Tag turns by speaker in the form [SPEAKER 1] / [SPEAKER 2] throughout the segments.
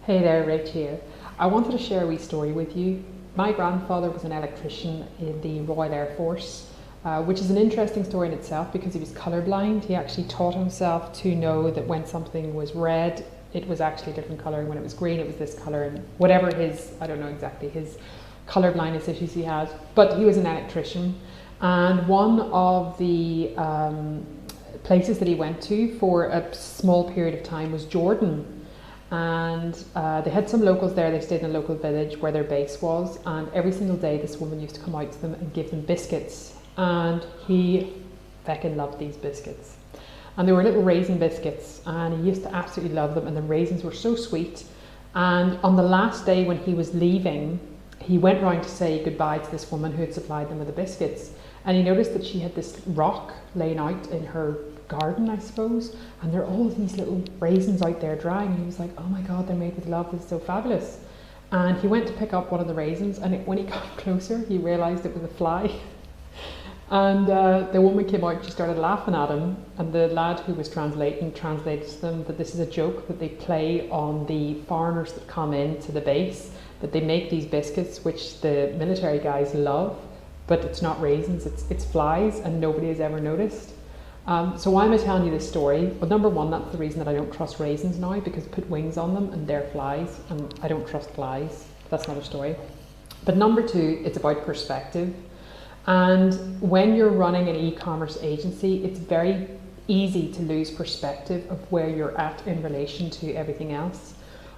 [SPEAKER 1] Hey there, Rach here. I wanted to share a wee story with you. My grandfather was an electrician in the Royal Air Force, which is an interesting story in itself because he was colourblind. He actually taught himself to know that when something was red, it was actually a different colour, and when it was green, it was this colour, and whatever his, I don't know exactly, his colour blindness issues he had, but he was an electrician. And one of the places that he went to for a small period of time was Jordan. And they had some locals there. They stayed in a local village where their base was, and every single day this woman used to come out to them and give them biscuits, and he feckin' loved these biscuits. And they were little raisin biscuits, and he used to absolutely love them, and the raisins were so sweet. And on the last day when he was leaving, he went round to say goodbye to this woman who had supplied them with the biscuits, and he noticed that she had this rock laying out in her garden, I suppose, and there are all these little raisins out there drying, and he was like, oh my god, they're made with love, this is so fabulous. And he went to pick up one of the raisins, and when he got closer he realised it was a fly. And the woman came out, she started laughing at him, and the lad who was translated to them that this is a joke that they play on the foreigners that come into the base, that they make these biscuits which the military guys love, but it's not raisins, it's flies, and nobody has ever noticed. So why am I telling you this story? Well, number one, that's the reason that I don't trust raisins now, because put wings on them and they're flies, and I don't trust flies. That's another story. But number two, it's about perspective. And when you're running an e-commerce agency, it's very easy to lose perspective of where you're at in relation to everything else.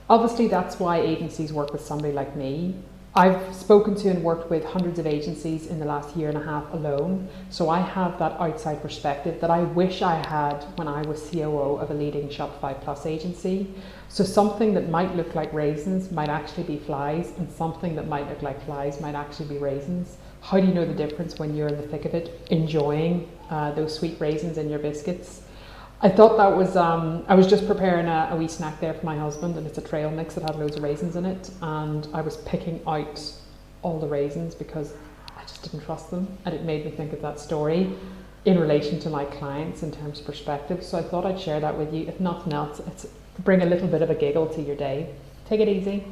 [SPEAKER 1] Obviously, that's why agencies work with somebody like me. I've spoken to and worked with hundreds of agencies in the last year and a half alone, so I have that outside perspective that I wish I had when I was COO of a leading Shopify Plus agency. So something that might look like raisins might actually be flies, and something that might look like flies might actually be raisins. How do you know the difference when you're in the thick of it, enjoying those sweet raisins in your biscuits? I thought that was, I was just preparing a wee snack there for my husband, and it's a trail mix that had loads of raisins in it, and I was picking out all the raisins because I just didn't trust them, and it made me think of that story in relation to my clients in terms of perspective. So I thought I'd share that with you. If nothing else, it's bring a little bit of a giggle to your day. Take it easy.